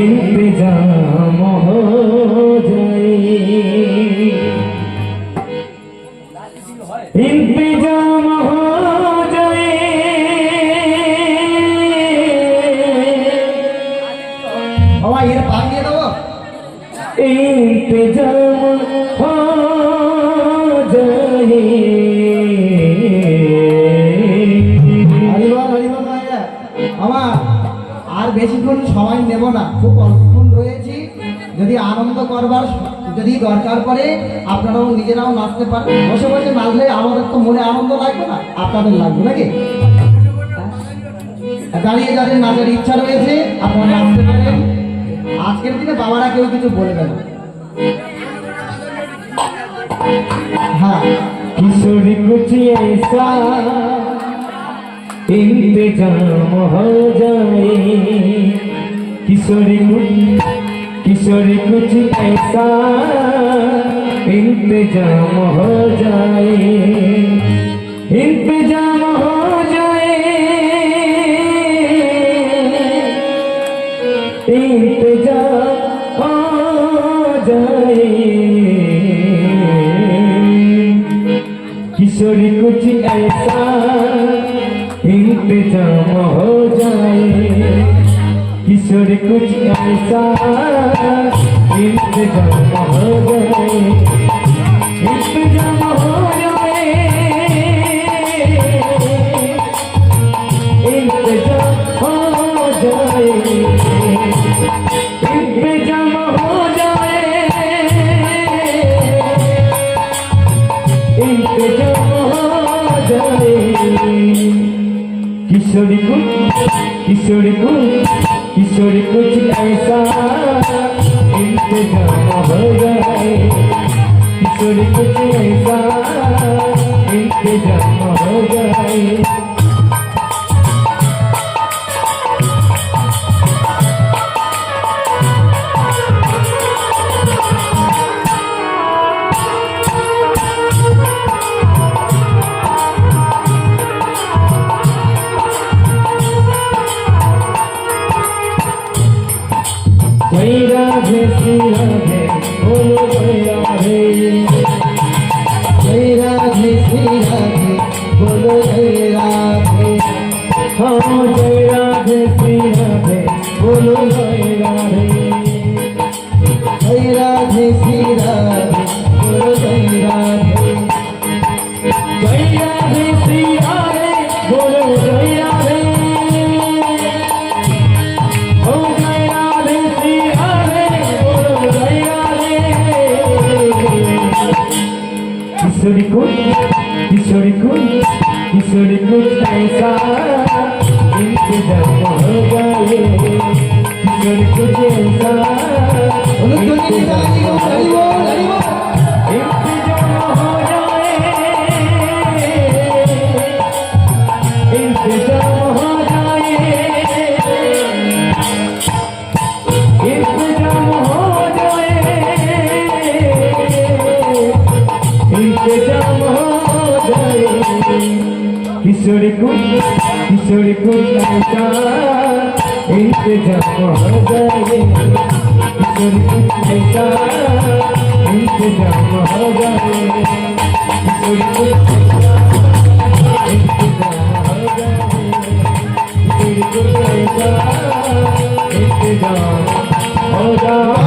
इंतजाम हो जाए, इंतजाम हो जाए, बाबा ये भाग दिए दो इंतजाम हो जाए। আমার আর বেশিক্ষণ সময় নেব না, খুব অল্পক্ষণ রয়েছি। যদি আনন্দ করবার যদি দরকার পড়ে আপনারাও নিজেরাও নাচতে পারেন। বসে বসে নাচলে আমাদের তো মনে আনন্দ লাগবে না, আপনাদের লাগবে নাকি? দাঁড়িয়ে যাদের নাচের ইচ্ছা রয়েছে আপনারা নাচতে পারেন। আজকের দিনে বাবারা কেউ কিছু বলবে না। হ্যাঁ, किशोरी कुछ ऐसा इंतजाम हो जाए, किशोरी कुछ ऐसा इंतजाम हो जाए, इंतजाम हो जाए, इंतजाम हो जाए। किशोरी कुछ ऐसा इंतजाम हो जाए, किशोरी कुछ ऐसा इंतजाम हो जाए, इंतजाम हो जाए, इंतजाम हो जाए, इंतजाम हो जाए, इंतजाम हो जाए। किशोरी कुछ ऐसा इंतजाम हो जाए, किशोरी कुछ ऐसा इंतजाम हो जाए। जय राधे श्री राधे बोलो जय राधे, जय राधे श्री राधे बोलो जय राधे। हाँ जय राधे श्री राधे बोलो जय राधे, जय राधे श्री राधे बोलो जय राधे। जय राधे श्री राधे बोलो जय राधे, ओ जय राधे श्री राधे बोलो जय राधे। किशोरी कुछ ऐसा इंतजाम हो जाए, किशोरी कुछ ऐसा इंतजाम हो जाए, इंतजाम हो जाए, इंतजाम हो जाए, इंतजाम हो जाए। किशोरी कुछ ऐसा इंतजाम हो जाए, किशोरी कुछ ऐसा इंतजाम हो जाए, किशोरी कुछ ऐसा इंतजाम हो जाए, किशोरी कुछ ऐसा इंतजाम हो जाए।